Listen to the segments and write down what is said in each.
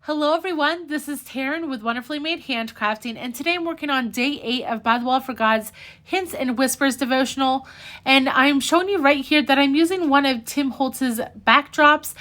Hello everyone, this is Taryn with Wonderfully Made Handcrafting, and today I'm working on day 8 of ByTheWell4God's Hints and Whispers devotional, and I'm showing you right here that I'm using one of Tim Holtz's backdrops.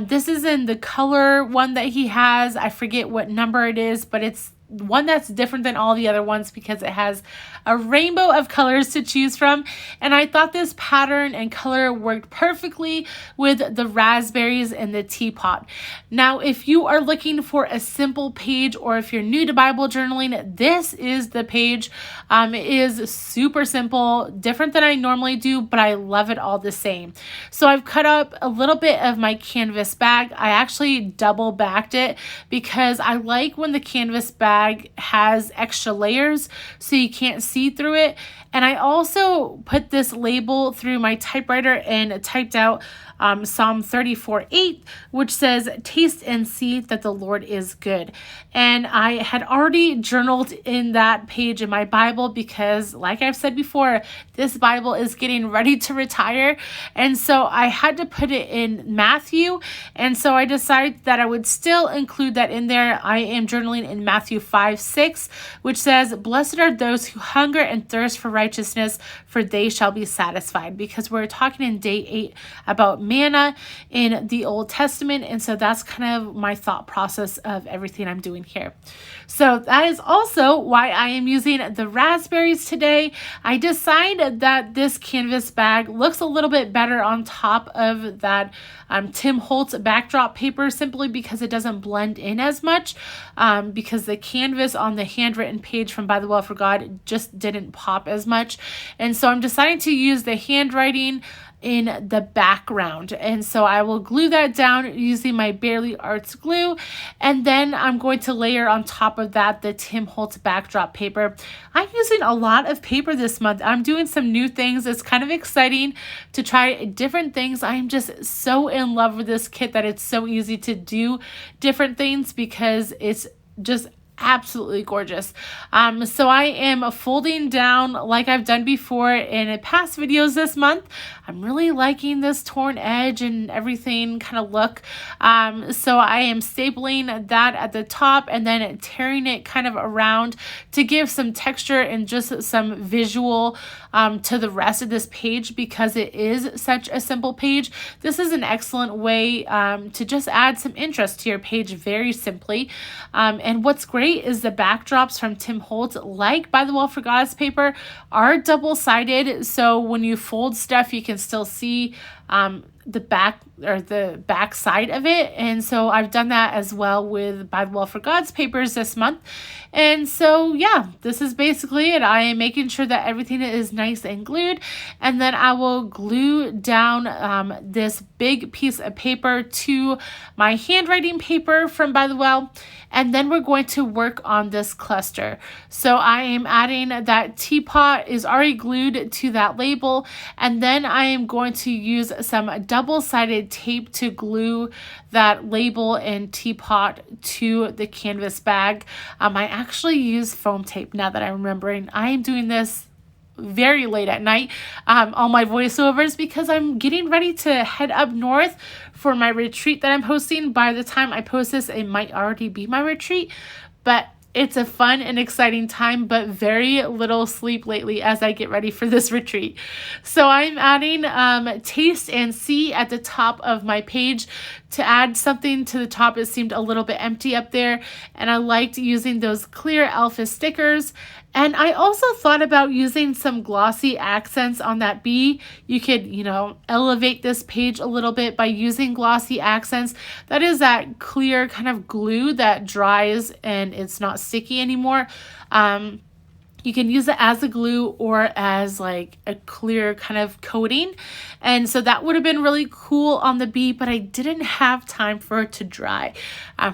This is in the color one that he has. I forget what number it is, but it's one that's different than all the other ones because it has a rainbow of colors to choose from, and I thought this pattern and color worked perfectly with the raspberries and the teapot. Now, if you are looking for a simple page, or if you're new to Bible journaling, this is the page. It is super simple, different than I normally do, but I love it all the same. So I've cut up a little bit of my canvas bag. I actually double backed it because I like when the canvas bag has extra layers so you can't see through it. And I also put this label through my typewriter and typed out Psalm 34:8, which says, "Taste and see that the Lord is good." And I had already journaled in that page in my Bible because, like I've said before, this Bible is getting ready to retire. And so I had to put it in Matthew. And so I decided that I would still include that in there. I am journaling in Matthew 5:6, which says, "Blessed are those who hunger and thirst for righteousness, for they shall be satisfied." Because we're talking in day 8 about manna in the Old Testament, and so that's kind of my thought process of everything I'm doing here. So that is also why I am using the raspberries today. I decided that this canvas bag looks a little bit better on top of that Tim Holtz backdrop paper, simply because it doesn't blend in as much, because the canvas on the handwritten page from ByTheWell4God just didn't pop as much. And so I'm deciding to use the handwriting in the background, and so I will glue that down using my Barely Arts glue, and then I'm going to layer on top of that the Tim Holtz backdrop paper. I'm using a lot of paper this month. I'm doing some new things. It's kind of exciting to try different things. I'm just so in love with this kit that it's so easy to do different things because it's just absolutely gorgeous. So I am folding down like I've done before in past videos this month. I'm really liking this torn edge and everything kind of look. So I am stapling that at the top and then tearing it kind of around to give some texture and just some visual to the rest of this page, because it is such a simple page. This is an excellent way to just add some interest to your page very simply. And what's great is the backdrops from Tim Holtz, like ByTheWell4God's paper, are double-sided, so when you fold stuff you can still see the back or the back side of it. And so I've done that as well with ByTheWell4God's papers this month. And so yeah, this is basically it. I am making sure that everything is nice and glued, and then I will glue down this big piece of paper to my handwriting paper from ByTheWell, and then we're going to work on this cluster. So I am adding that teapot is already glued to that label, and then I am going to use some double-sided tape to glue that label and teapot to the canvas bag. I actually use foam tape now that I'm remembering. I am doing this very late at night on my voiceovers because I'm getting ready to head up north for my retreat that I'm hosting. By the time I post this, it might already be my retreat, but it's a fun and exciting time, but very little sleep lately as I get ready for this retreat. So I'm adding taste and see at the top of my page to add something to the top. It seemed a little bit empty up there, and I liked using those clear alpha stickers. And I also thought about using some glossy accents on that B. You could, elevate this page a little bit by using glossy accents. That is that clear kind of glue that dries and it's not sticky anymore. You can use it as a glue or as like a clear kind of coating. And so that would have been really cool on the B, but I didn't have time for it to dry.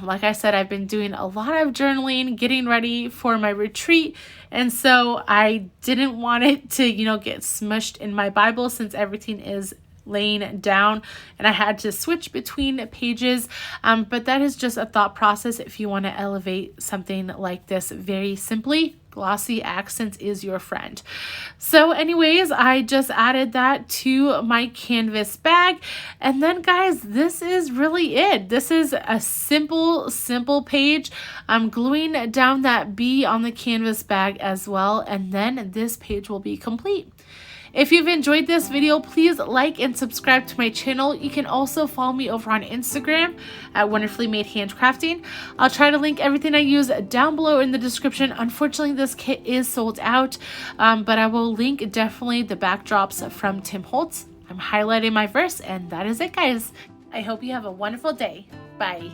Like I said, I've been doing a lot of journaling, getting ready for my retreat. And so I didn't want it to, get smushed in my Bible since everything is laying down and I had to switch between pages. But that is just a thought process if you want to elevate something like this very simply. Glossy accents is your friend. So anyways, I just added that to my canvas bag. And then guys, this is really it. This is a simple page. I'm gluing down that bee on the canvas bag as well. And then this page will be complete. If you've enjoyed this video, please like and subscribe to my channel. You can also follow me over on Instagram at Wonderfully Made Handcrafting. I'll try to link everything I use down below in the description. Unfortunately, this kit is sold out, but I will link definitely the backdrops from Tim Holtz. I'm highlighting my verse, and that is it, guys. I hope you have a wonderful day. Bye.